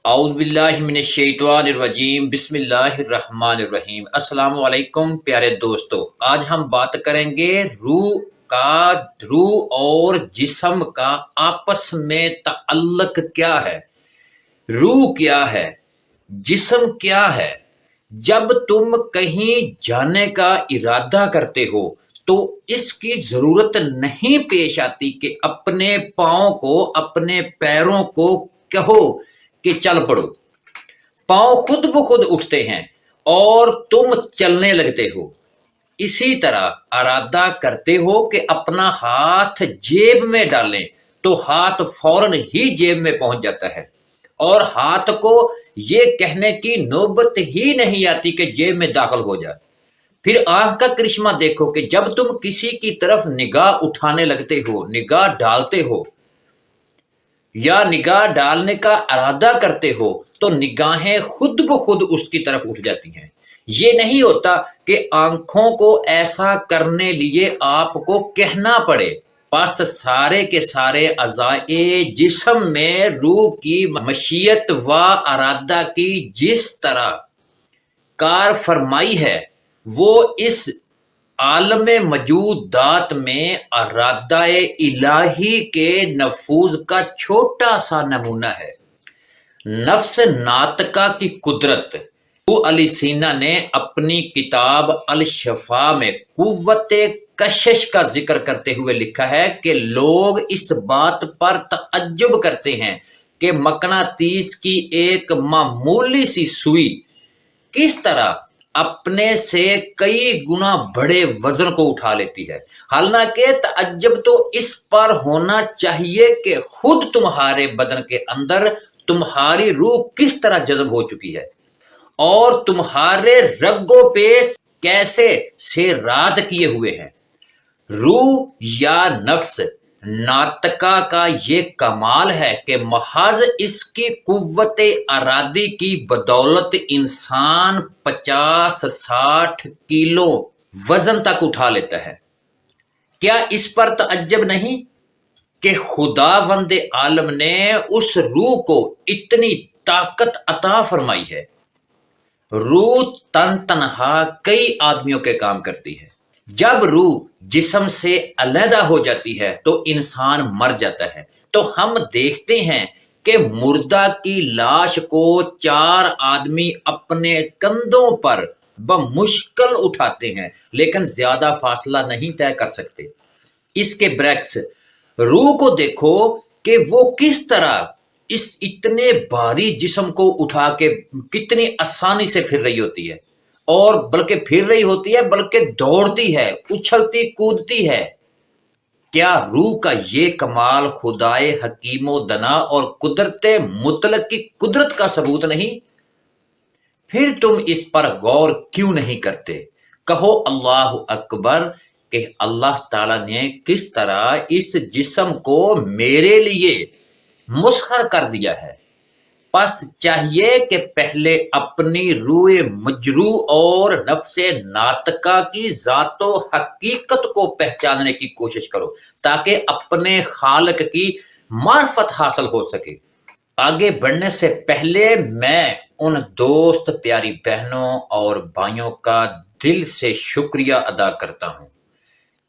اعوذ باللہ من الشیطان الرجیم بسم اللہ الرحمن الرحیم۔ السلام علیکم پیارے دوستو، آج ہم بات کریں گے روح اور جسم کا آپس میں تعلق کیا ہے، روح کیا ہے، جسم کیا ہے۔ جب تم کہیں جانے کا ارادہ کرتے ہو تو اس کی ضرورت نہیں پیش آتی کہ اپنے پاؤں کو، اپنے پیروں کو کہو کہ چل پڑو۔ پاؤں خود بخود اٹھتے ہیں اور تم چلنے لگتے ہو۔ اسی طرح ارادہ کرتے ہو کہ اپنا ہاتھ جیب میں ڈالیں تو ہاتھ فوراً ہی جیب میں پہنچ جاتا ہے، اور ہاتھ کو یہ کہنے کی نوبت ہی نہیں آتی کہ جیب میں داخل ہو جائے۔ پھر آنکھ کا کرشمہ دیکھو کہ جب تم کسی کی طرف نگاہ اٹھانے لگتے ہو، نگاہ ڈالتے ہو یا نگاہ ڈالنے کا ارادہ کرتے ہو تو نگاہیں خود بخود اس کی طرف اٹھ جاتی ہیں۔ یہ نہیں ہوتا کہ آنکھوں کو ایسا کرنے لیے آپ کو کہنا پڑے۔ پس سارے کے سارے اعضائے جسم میں روح کی مشیت و ارادہ کی جس طرح کار فرمائی ہے، وہ اس عالم موجودات میں ارادہ الہی کے نفوذ کا چھوٹا سا نمونہ ہے۔ نفس ناطقہ کی قدرت۔ ابو علی سینا نے اپنی کتاب الشفا میں قوت کشش کا ذکر کرتے ہوئے لکھا ہے کہ لوگ اس بات پر تعجب کرتے ہیں کہ مقناطیس کی ایک معمولی سی سوئی کس طرح اپنے سے کئی گنا بڑے وزن کو اٹھا لیتی ہے، حالانکہ تعجب تو اس پر ہونا چاہیے کہ خود تمہارے بدن کے اندر تمہاری روح کس طرح جذب ہو چکی ہے اور تمہارے رگ و پیش کیسے سے رات کیے ہوئے ہیں۔ روح یا نفس ناطقہ کا یہ کمال ہے کہ محض اس کی قوت ارادی کی بدولت انسان 50-60 کلو وزن تک اٹھا لیتا ہے۔ کیا اس پر تعجب نہیں کہ خداوند عالم نے اس روح کو اتنی طاقت عطا فرمائی ہے؟ روح تنہا کئی آدمیوں کے کام کرتی ہے۔ جب روح جسم سے علیحدہ ہو جاتی ہے تو انسان مر جاتا ہے، تو ہم دیکھتے ہیں کہ مردہ کی لاش کو 4 آدمی اپنے کندھوں پر بمشکل اٹھاتے ہیں، لیکن زیادہ فاصلہ نہیں طے کر سکتے۔ اس کے برعکس روح کو دیکھو کہ وہ کس طرح اس اتنے بھاری جسم کو اٹھا کے کتنی آسانی سے پھر رہی ہوتی ہے، اور بلکہ پھر رہی ہوتی ہے، بلکہ دوڑتی ہے، اچھلتی کودتی ہے۔ کیا روح کا یہ کمال خدائے حکیم و دنا اور قدرت مطلق کی قدرت کا ثبوت نہیں؟ پھر تم اس پر غور کیوں نہیں کرتے؟ کہو اللہ اکبر کہ اللہ تعالیٰ نے کس طرح اس جسم کو میرے لیے مسخر کر دیا ہے۔ پس چاہیے کہ پہلے اپنی روح مجروح اور نفس ناطقہ کی ذات و حقیقت کو پہچاننے کی کوشش کرو تاکہ اپنے خالق کی معرفت حاصل ہو سکے۔ آگے بڑھنے سے پہلے میں ان دوست پیاری بہنوں اور بھائیوں کا دل سے شکریہ ادا کرتا ہوں،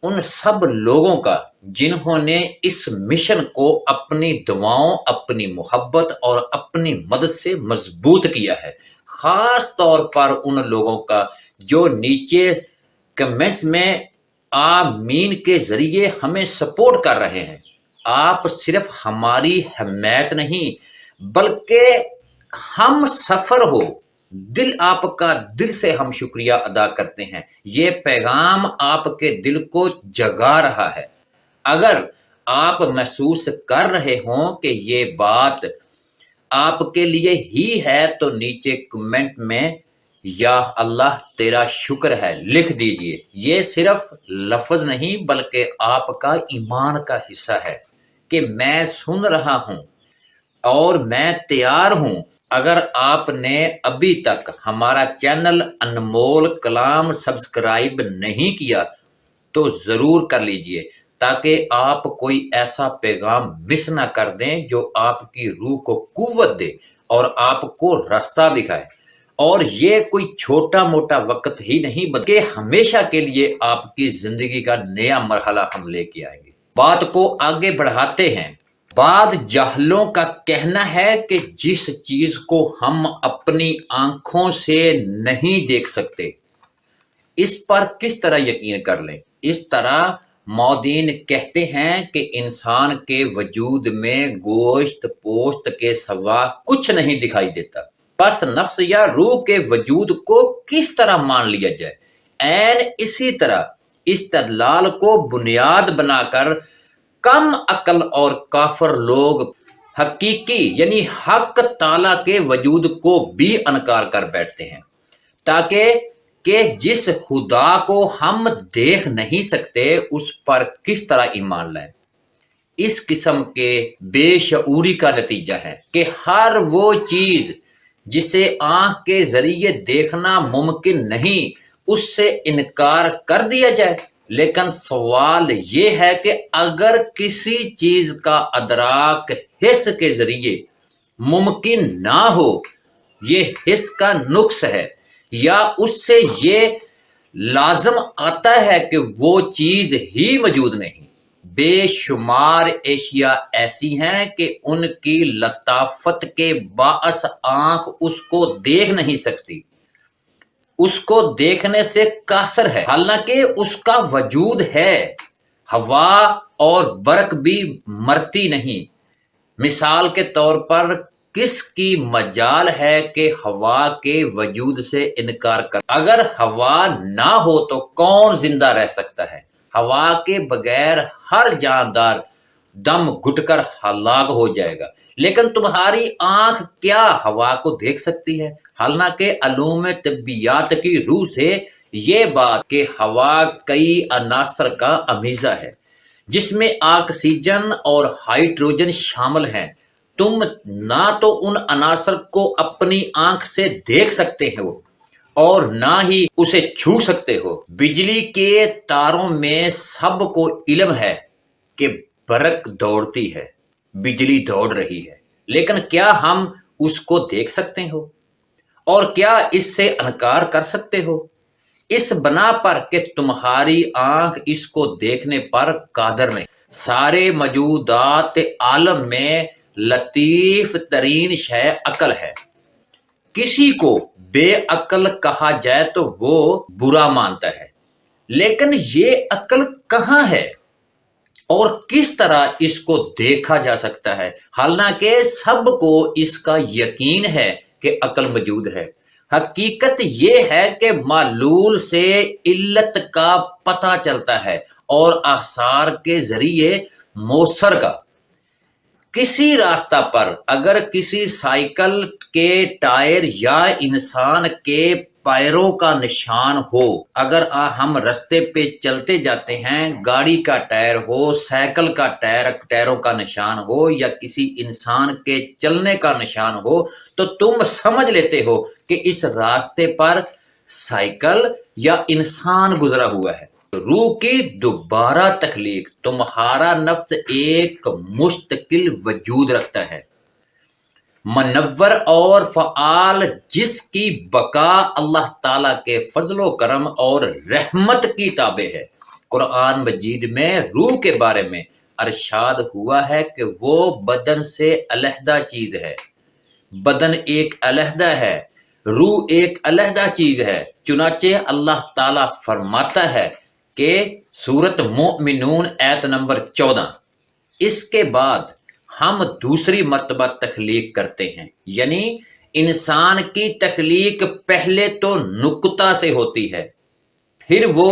ان سب لوگوں کا جنہوں نے اس مشن کو اپنی دعاؤں، اپنی محبت اور اپنی مدد سے مضبوط کیا ہے۔ خاص طور پر ان لوگوں کا جو نیچے کمنٹس میں آمین کے ذریعے ہمیں سپورٹ کر رہے ہیں۔ آپ صرف ہماری حمایت نہیں بلکہ ہم سفر ہو دل، آپ کا دل سے ہم شکریہ ادا کرتے ہیں۔ یہ پیغام آپ کے دل کو جگا رہا ہے۔ اگر آپ محسوس کر رہے ہوں کہ یہ بات آپ کے لیے ہی ہے تو نیچے کمنٹ میں یا اللہ تیرا شکر ہے لکھ دیجئے۔ یہ صرف لفظ نہیں بلکہ آپ کا ایمان کا حصہ ہے کہ میں سن رہا ہوں اور میں تیار ہوں۔ اگر آپ نے ابھی تک ہمارا چینل انمول کلام سبسکرائب نہیں کیا تو ضرور کر لیجئے تاکہ آپ کوئی ایسا پیغام مس نہ کر دیں جو آپ کی روح کو قوت دے اور آپ کو راستہ دکھائے، اور یہ کوئی چھوٹا موٹا وقت ہی نہیں بلکہ ہمیشہ کے لیے آپ کی زندگی کا نیا مرحلہ ہم لے کے آئیں گے۔ بات کو آگے بڑھاتے ہیں۔ بعض جاہلوں کا کہنا ہے کہ جس چیز کو ہم اپنی آنکھوں سے نہیں دیکھ سکتے اس پر کس طرح یقین کر لیں۔ اس طرح مودین کہتے ہیں کہ انسان کے وجود میں گوشت پوشت کے سوا کچھ نہیں دکھائی دیتا، پس نفس یا روح کے وجود کو کس طرح مان لیا جائے۔ عین اسی طرح استدلال کو بنیاد بنا کر کم عقل اور کافر لوگ حقیقی یعنی حق تعالیٰ کے وجود کو بھی انکار کر بیٹھتے ہیں، تاکہ کہ جس خدا کو ہم دیکھ نہیں سکتے اس پر کس طرح ایمان لائیں۔ اس قسم کے بے شعوری کا نتیجہ ہے کہ ہر وہ چیز جسے آنکھ کے ذریعے دیکھنا ممکن نہیں اس سے انکار کر دیا جائے۔ لیکن سوال یہ ہے کہ اگر کسی چیز کا ادراک حس کے ذریعے ممکن نہ ہو، یہ حس کا نقص ہے یا اس سے یہ لازم آتا ہے کہ وہ چیز ہی موجود نہیں۔ بے شمار اشیاء ایسی ہیں کہ ان کی لطافت کے باعث آنکھ اس کو دیکھ نہیں سکتی، اس کو دیکھنے سے قاصر ہے، حالانکہ اس کا وجود ہے۔ ہوا اور برق بھی مرتی نہیں۔ مثال کے طور پر کس کی مجال ہے کہ ہوا کے وجود سے انکار کر؟ اگر ہوا نہ ہو تو کون زندہ رہ سکتا ہے؟ ہوا کے بغیر ہر جاندار دم گھٹ کر ہلاک ہو جائے گا۔ لیکن تمہاری آنکھ کیا ہوا کو دیکھ سکتی ہے؟ حالانکہ علوم طبیعیات کی روح سے یہ بات کہ ہوا کئی عناصر کا امیزہ ہے جس میں آکسیجن اور ہائیڈروجن شامل ہیں، تم نہ تو ان عناصر کو اپنی آنکھ سے دیکھ سکتے ہو اور نہ ہی اسے چھو سکتے ہو۔ بجلی کے تاروں میں سب کو علم ہے کہ برق دوڑتی ہے، بجلی دوڑ رہی ہے، لیکن کیا ہم اس کو دیکھ سکتے ہو اور کیا اس سے انکار کر سکتے ہو؟ اس بنا پر کہ تمہاری آنکھ اس کو دیکھنے پر قادر نہیں۔ سارے موجودات عالم میں لطیف ترین شے عقل ہے۔ کسی کو بے عقل کہا جائے تو وہ برا مانتا ہے، لیکن یہ عقل کہاں ہے اور کس طرح اس کو دیکھا جا سکتا ہے؟ حالانکہ سب کو اس کا یقین ہے کہ عقل موجود ہے۔ حقیقت یہ ہے کہ معلول سے علت کا پتہ چلتا ہے اور آثار کے ذریعے موثر کا۔ کسی راستہ پر اگر کسی سائیکل کے ٹائر یا انسان کے پیروں کا نشان ہو، اگر ہم رستے پہ چلتے جاتے ہیں، گاڑی کا ٹائر ہو، سائیکل کا ٹائروں کا نشان ہو یا کسی انسان کے چلنے کا نشان ہو، تو تم سمجھ لیتے ہو کہ اس راستے پر سائیکل یا انسان گزرا ہوا ہے۔ روح کی دوبارہ تخلیق۔ تمہارا نفس ایک مستقل وجود رکھتا ہے، منور اور فعال، جس کی بقا اللہ تعالیٰ کے فضل و کرم اور رحمت کی تابع ہے۔ قرآن مجید میں روح کے بارے میں ارشاد ہوا ہے کہ وہ بدن سے علیحدہ چیز ہے۔ بدن ایک علیحدہ ہے، روح ایک علیحدہ چیز ہے۔ چنانچہ اللہ تعالیٰ فرماتا ہے کہ سورۃ مومنون آیت نمبر 14، اس کے بعد ہم دوسری مرتبہ تخلیق کرتے ہیں، یعنی انسان کی تخلیق پہلے تو نقطہ سے ہوتی ہے، پھر وہ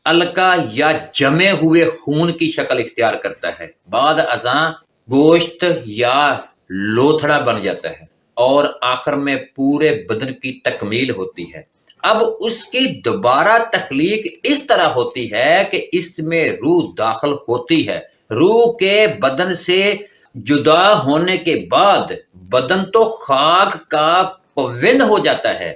القا یا جمے ہوئے خون کی شکل اختیار کرتا ہے، بعد ازاں گوشت یا لوتھڑا بن جاتا ہے اور آخر میں پورے بدن کی تکمیل ہوتی ہے۔ اب اس کی دوبارہ تخلیق اس طرح ہوتی ہے کہ اس میں روح داخل ہوتی ہے۔ روح کے بدن سے جدا ہونے کے بعد بدن تو خاک کا پوند ہو جاتا ہے۔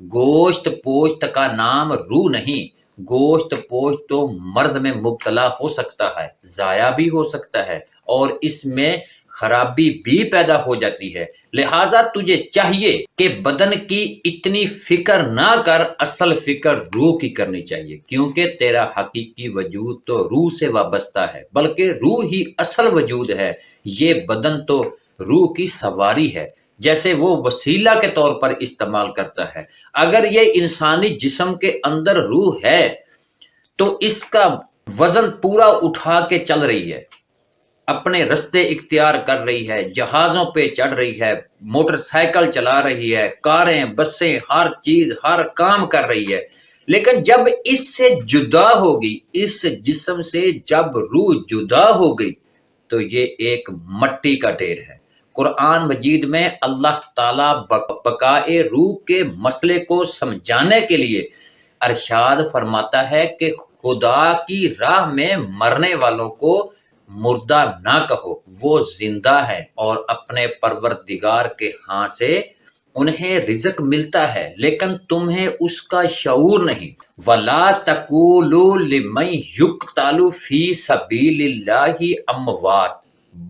گوشت پوشت کا نام روح نہیں۔ گوشت پوشت تو مرد میں مبتلا ہو سکتا ہے، ضائع بھی ہو سکتا ہے، اور اس میں خرابی بھی پیدا ہو جاتی ہے۔ لہٰذا تجھے چاہیے کہ بدن کی اتنی فکر نہ کر، اصل فکر روح کی کرنی چاہیے، کیونکہ تیرا حقیقی وجود تو روح سے وابستہ ہے، بلکہ روح ہی اصل وجود ہے۔ یہ بدن تو روح کی سواری ہے، جیسے وہ وسیلہ کے طور پر استعمال کرتا ہے۔ اگر یہ انسانی جسم کے اندر روح ہے تو اس کا وزن پورا اٹھا کے چل رہی ہے، اپنے رستے اختیار کر رہی ہے، جہازوں پہ چڑھ رہی ہے، موٹر سائیکل چلا رہی ہے، کاریں، بسیں، ہر چیز، ہر کام کر رہی ہے۔ لیکن جب اس سے جدا ہوگی، اس جسم سے جب روح جدا ہو گئی تو یہ ایک مٹی کا ڈھیر ہے۔ قرآن مجید میں اللہ تعالیٰ بقائے روح کے مسئلے کو سمجھانے کے لیے ارشاد فرماتا ہے کہ خدا کی راہ میں مرنے والوں کو مردہ نہ کہو، وہ زندہ ہے اور اپنے پروردگار کے ہاں سے انہیں رزق ملتا ہے، لیکن تمہیں اس کا شعور نہیں۔ وَلَا تَقُولُوا لِمَن يُقْتَلُ فِي سَبِيلِ اللَّهِ أَمْوَاتٌ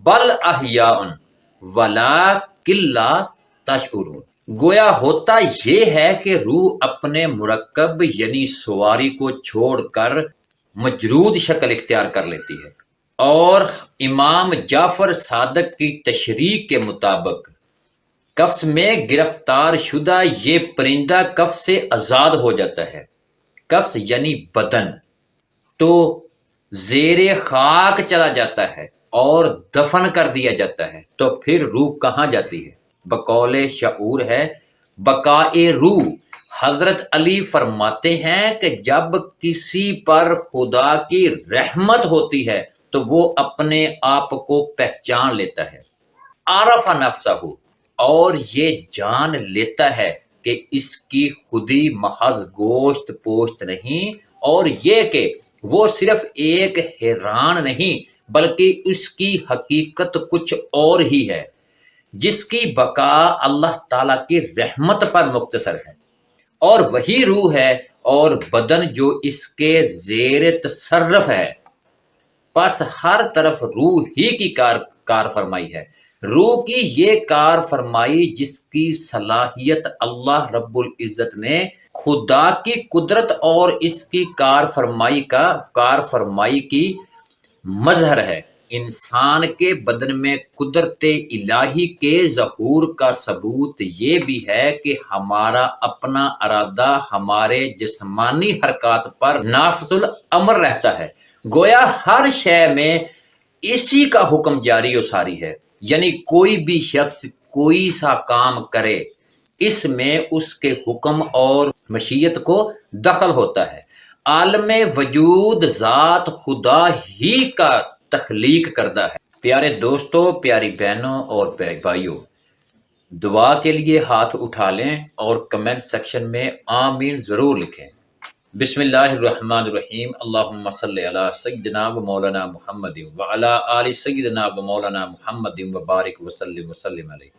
بَلْ أَحْيَاءٌ وَلَٰكِن لَّا تَشْعُرُونَ۔ گویا ہوتا یہ ہے کہ روح اپنے مرکب یعنی سواری کو چھوڑ کر مجرود شکل اختیار کر لیتی ہے، اور امام جعفر صادق کی تشریح کے مطابق قفس میں گرفتار شدہ یہ پرندہ قفس سے آزاد ہو جاتا ہے۔ قفس یعنی بدن تو زیر خاک چلا جاتا ہے اور دفن کر دیا جاتا ہے، تو پھر روح کہاں جاتی ہے؟ بقول شعور ہے بقائے روح۔ حضرت علی فرماتے ہیں کہ جب کسی پر خدا کی رحمت ہوتی ہے تو وہ اپنے آپ کو پہچان لیتا ہے، عرف نفسہ، اور یہ جان لیتا ہے کہ اس کی خودی محض گوشت پوشت نہیں، اور یہ کہ وہ صرف ایک حیران نہیں بلکہ اس کی حقیقت کچھ اور ہی ہے، جس کی بقا اللہ تعالیٰ کی رحمت پر مختصر ہے، اور وہی روح ہے اور بدن جو اس کے زیر تصرف ہے۔ پس ہر طرف روح ہی کی کار فرمائی ہے۔ روح کی یہ کار فرمائی جس کی صلاحیت اللہ رب العزت نے خدا کی قدرت اور اس کی کار فرمائی کی مظہر ہے۔ انسان کے بدن میں قدرت الہی کے ظہور کا ثبوت یہ بھی ہے کہ ہمارا اپنا ارادہ ہمارے جسمانی حرکات پر نافذ الامر رہتا ہے۔ گویا ہر شے میں اسی کا حکم جاری و ساری ہے، یعنی کوئی بھی شخص کوئی سا کام کرے اس میں اس کے حکم اور مشیت کو دخل ہوتا ہے۔ عالم وجود ذات خدا ہی کا تخلیق کردہ ہے۔ پیارے دوستو، پیاری بہنوں اور بھائیوں، دعا کے لیے ہاتھ اٹھا لیں اور کمنٹ سیکشن میں آمین ضرور لکھیں۔ بسم اللہ الرحمن الرحیم، اللہم صلی علی سیدنا و مولانا محمد وعلی آل سیدنا و مولانا محمد وبارک وسلم علیہ۔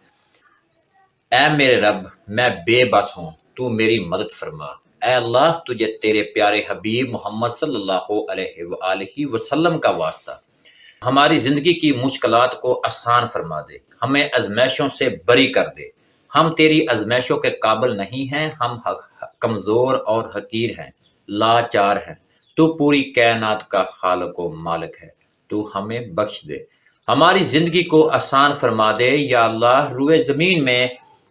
اے میرے رب، میں بے بس ہوں، تو میری مدد فرما۔ اے اللہ، تجھے تیرے پیارے حبیب محمد صلی اللہ علیہ وآلہ وسلم کا واسطہ، ہماری زندگی کی مشکلات کو آسان فرما دے، ہمیں ازمائشوں سے بری کر دے۔ ہم تیری ازمائشوں کے قابل نہیں ہیں، ہم کمزور اور حقیر ہیں، لاچار ہیں۔ تو پوری کائنات کا خالق و مالک ہے، تو ہمیں بخش دے، ہماری زندگی کو آسان فرما دے۔ یا اللہ، روئے زمین میں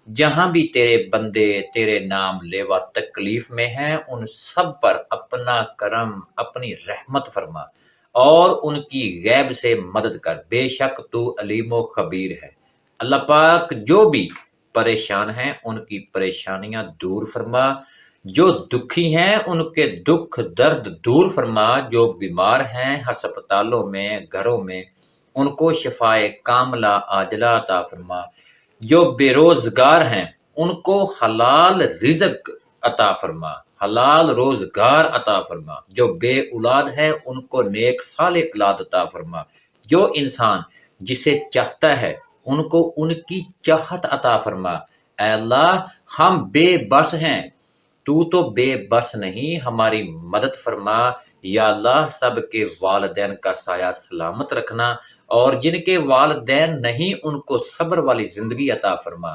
جہاں بھی تیرے بندے تیرے نام لیوا تکلیف میں ہیں، ان سب پر اپنا کرم، اپنی رحمت فرما اور ان کی غیب سے مدد کر، بے شک تو علیم و خبیر ہے۔ اللہ پاک، جو بھی پریشان ہیں ان کی پریشانیاں دور فرما، جو دکھی ہیں ان کے دکھ درد دور فرما، جو بیمار ہیں ہسپتالوں میں، گھروں میں، ان کو شفائے کاملہ عاجلہ عطا فرما، جو بے روزگار ہیں ان کو حلال رزق عطا فرما، حلال روزگار عطا فرما، جو بے اولاد ہیں ان کو نیک صالح اولاد عطا فرما، جو انسان جسے چاہتا ہے ان کو ان کی چاہت عطا فرما۔ اے اللہ، ہم بے بس ہیں، تو بے بس نہیں، ہماری مدد فرما۔ یا اللہ، سب کے والدین کا سایہ سلامت رکھنا اور جن کے والدین نہیں ان کو صبر والی زندگی عطا فرما۔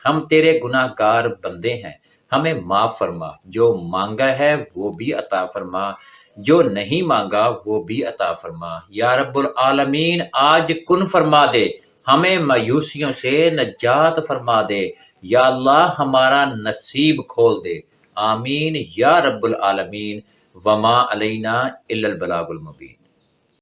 ہم تیرے گناہ گار بندے ہیں، ہمیں معاف فرما، جو مانگا ہے وہ بھی عطا فرما، جو نہیں مانگا وہ بھی عطا فرما۔ یا رب العالمین آج کن فرما دے، ہمیں مایوسیوں سے نجات فرما دے، یا اللہ ہمارا نصیب کھول دے، آمین یا رب العالمین۔ وما علینا الا البلاغ المبین۔